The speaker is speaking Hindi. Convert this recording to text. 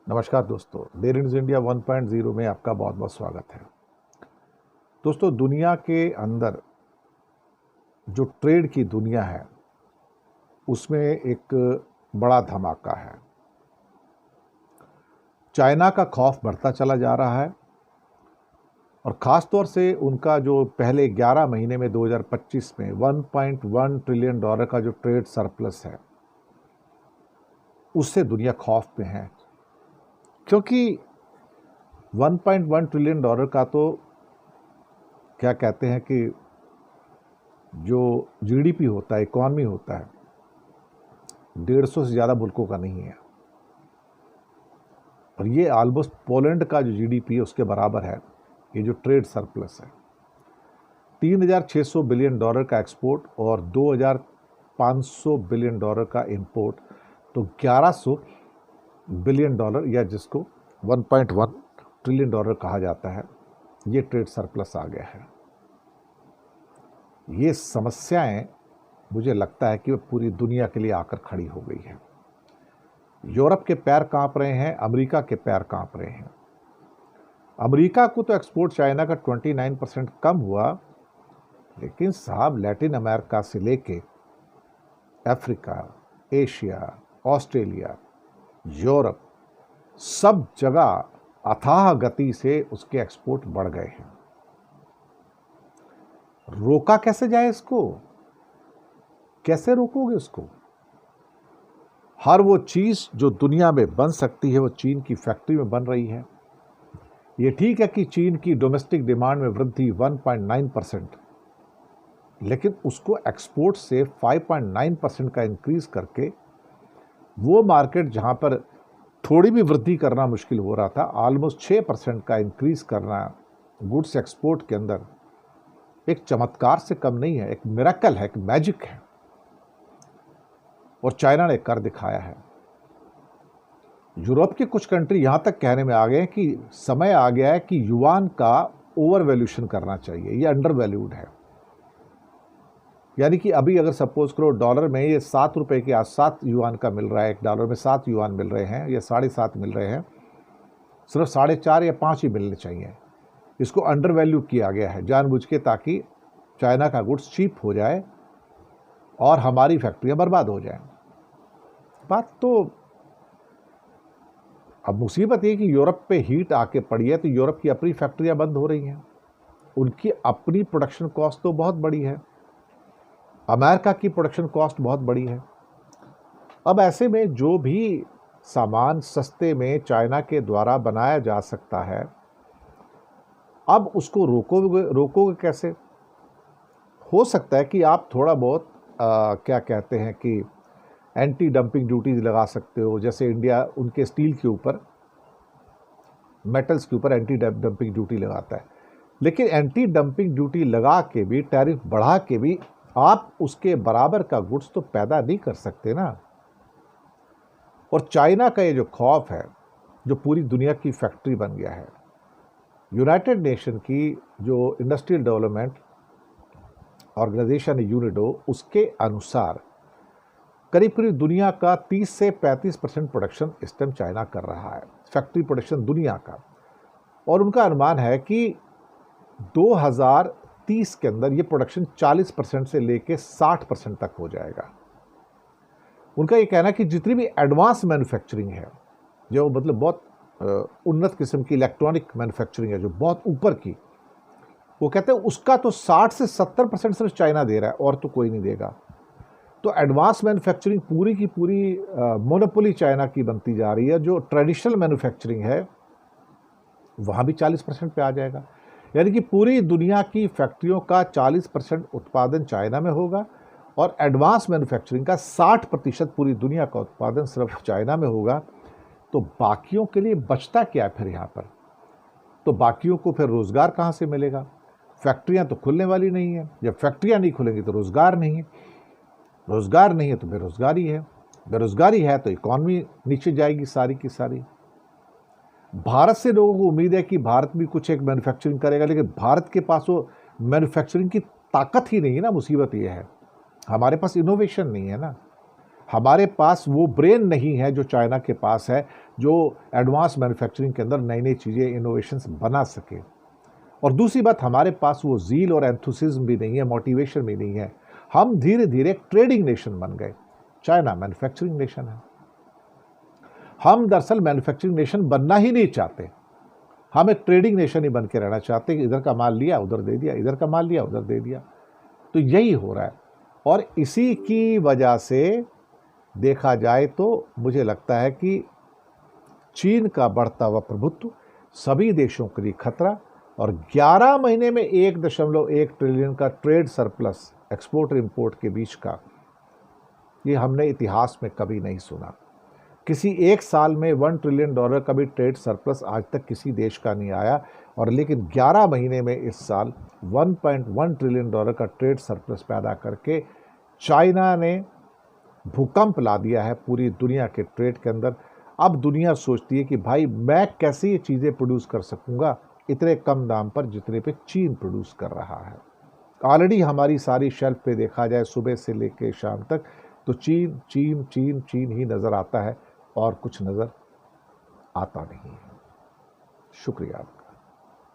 नमस्कार दोस्तों, डेली न्यूज़ इंडिया 1.0 में आपका बहुत बहुत स्वागत है। दोस्तों, दुनिया के अंदर जो ट्रेड की दुनिया है उसमें एक बड़ा धमाका है। चाइना का खौफ बढ़ता चला जा रहा है और ख़ास तौर से उनका जो पहले 11 महीने में 2025 में 1.1 ट्रिलियन डॉलर का जो ट्रेड सरप्लस है उससे दुनिया खौफ में है, क्योंकि 1.1 ट्रिलियन डॉलर का तो क्या कहते हैं कि जो जीडीपी होता है, इकॉनमी होता है, 150 से ज़्यादा मुल्कों का नहीं है। और ये ऑलमोस्ट पोलैंड का जो जीडीपी है उसके बराबर है। ये जो ट्रेड सरप्लस है 3,600 बिलियन डॉलर का एक्सपोर्ट और 2,500 बिलियन डॉलर का इंपोर्ट, तो 1,100 बिलियन डॉलर या जिसको 1.1 ट्रिलियन डॉलर कहा जाता है, ये ट्रेड सरप्लस आ गया है। ये समस्याएं मुझे लगता है कि वो पूरी दुनिया के लिए आकर खड़ी हो गई है। यूरोप के पैर कांप रहे हैं, अमेरिका के पैर कांप रहे हैं। अमेरिका को तो एक्सपोर्ट चाइना का 29% कम हुआ, लेकिन साहब लैटिन अमेरिका से लेके अफ्रीका, एशिया, ऑस्ट्रेलिया, यूरोप, सब जगह अथाह गति से उसके एक्सपोर्ट बढ़ गए हैं। रोका कैसे जाए इसको? कैसे रोकोगे उसको? हर वो चीज जो दुनिया में बन सकती है वो चीन की फैक्ट्री में बन रही है। ये ठीक है कि चीन की डोमेस्टिक डिमांड में वृद्धि 1.9%, लेकिन उसको एक्सपोर्ट से 5.9% का इंक्रीज करके वो मार्केट जहां पर थोड़ी भी वृद्धि करना मुश्किल हो रहा था, ऑलमोस्ट 6% का इंक्रीज करना गुड्स एक्सपोर्ट के अंदर एक चमत्कार से कम नहीं है, एक मिरेकल है, एक मैजिक है। और चाइना ने कर दिखाया है। यूरोप के कुछ कंट्री यहां तक कहने में आ गए कि समय आ गया है कि युआन का ओवर वैल्यूशन करना चाहिए, ये अंडर वैल्यूड है। यानी कि अभी अगर सपोज करो डॉलर में ये 7 रुपए के आज 7 युआन का मिल रहा है, एक डॉलर में 7 युआन मिल रहे हैं या 7.5 मिल रहे हैं, सिर्फ 4.5 या 5 ही मिलने चाहिए। इसको अंडर वैल्यू किया गया है जानबूझ के, ताकि चाइना का गुड्स चीप हो जाए और हमारी फैक्ट्रियां बर्बाद हो जाएं। बात तो अब मुसीबत ये कि यूरोप पे हीट आके पड़ी है, तो यूरोप की अपनी फैक्ट्रियां बंद हो रही हैं। उनकी अपनी प्रोडक्शन कॉस्ट तो बहुत बड़ी है, अमेरिका की प्रोडक्शन कॉस्ट बहुत बड़ी है। अब ऐसे में जो भी सामान सस्ते में चाइना के द्वारा बनाया जा सकता है, अब उसको रोकोगे कैसे? हो सकता है कि आप थोड़ा बहुत क्या कहते हैं कि एंटी डंपिंग ड्यूटीज लगा सकते हो, जैसे इंडिया उनके स्टील के ऊपर, मेटल्स के ऊपर एंटी डंपिंग ड्यूटी लगाता है। लेकिन एंटी डंपिंग ड्यूटी लगा के भी, टैरिफ बढ़ा के भी आप उसके बराबर का गुड्स तो पैदा नहीं कर सकते ना। और चाइना का ये जो खौफ है, जो पूरी दुनिया की फैक्ट्री बन गया है, यूनाइटेड नेशन की जो इंडस्ट्रियल डेवलपमेंट ऑर्गेनाइजेशन है यूनिडो, उसके अनुसार करीब करीब दुनिया का 30 से 35% प्रोडक्शन इस टाइम चाइना कर रहा है, फैक्ट्री प्रोडक्शन दुनिया का। और उनका अनुमान है कि 2030 के अंदर ये प्रोडक्शन 40% से लेके 60% तक हो जाएगा। उनका ये कहना है कि जितनी भी एडवांस मैन्युफैक्चरिंग है, जो मतलब बहुत उन्नत किस्म की इलेक्ट्रॉनिक मैन्युफैक्चरिंग है, जो बहुत ऊपर की, वो कहते हैं उसका तो 60 से 70% सिर्फ चाइना दे रहा है और तो कोई नहीं देगा। तो एडवांस मैन्युफैक्चरिंग पूरी की पूरी मोनोपोली चाइना की बनती जा रही है। जो ट्रेडिशनल मैन्युफैक्चरिंग है वहाँ भी 40% पे आ जाएगा। यानी कि पूरी दुनिया की फैक्ट्रियों का 40% उत्पादन चाइना में होगा और एडवांस मैन्युफैक्चरिंग का 60% पूरी दुनिया का उत्पादन सिर्फ चाइना में होगा। तो बाकियों के लिए बचता क्या है फिर यहाँ पर? तो बाकियों को फिर रोज़गार कहाँ से मिलेगा? फैक्ट्रियाँ तो खुलने वाली नहीं है। जब फैक्ट्रियाँ नहीं खुलेंगी तो रोज़गार नहीं है, रोज़गार नहीं है तो बेरोज़गारी है, बेरोज़गारी है तो इकॉनमी नीचे जाएगी सारी की सारी। भारत से लोगों को उम्मीद है कि भारत भी कुछ एक मैन्युफैक्चरिंग करेगा, लेकिन भारत के पास वो मैन्युफैक्चरिंग की ताकत ही नहीं है ना। मुसीबत ये है, हमारे पास इनोवेशन नहीं है ना। हमारे पास वो ब्रेन नहीं है जो चाइना के पास है, जो एडवांस मैन्युफैक्चरिंग के अंदर नई नई चीज़ें, इनोवेशंस बना सके। और दूसरी बात, हमारे पास वो ज़ील और एंथुसिज्म भी नहीं है, मोटिवेशन भी नहीं है। हम धीरे धीरे एक ट्रेडिंग नेशन बन गए, चाइना मैन्युफैक्चरिंग नेशन है। हम दरअसल मैन्युफैक्चरिंग नेशन बनना ही नहीं चाहते, हम एक ट्रेडिंग नेशन ही बन के रहना चाहते हैं। इधर का माल लिया उधर दे दिया, इधर का माल लिया उधर दे दिया। तो यही हो रहा है। और इसी की वजह से देखा जाए तो मुझे लगता है कि चीन का बढ़ता हुआ प्रभुत्व सभी देशों के लिए खतरा, और 11 महीने में 1.1 ट्रिलियन का ट्रेड सरप्लस एक्सपोर्ट और इंपोर्ट के बीच का, ये हमने इतिहास में कभी नहीं सुना। किसी एक साल में $1 ट्रिलियन का भी ट्रेड सरप्लस आज तक किसी देश का नहीं आया। और लेकिन 11 महीने में इस साल $1.1 ट्रिलियन का ट्रेड सरप्लस पैदा करके चाइना ने भूकंप ला दिया है पूरी दुनिया के ट्रेड के अंदर। अब दुनिया सोचती है कि भाई मैं कैसे ये चीज़ें प्रोड्यूस कर सकूंगा इतने कम दाम पर जितने पे चीन प्रोड्यूस कर रहा है। ऑलरेडी हमारी सारी शेल्फ पे देखा जाए सुबह से लेकर शाम तक तो चीन चीन चीन चीन ही नज़र आता है और कुछ नज़र आता नहीं है। शुक्रिया आपका।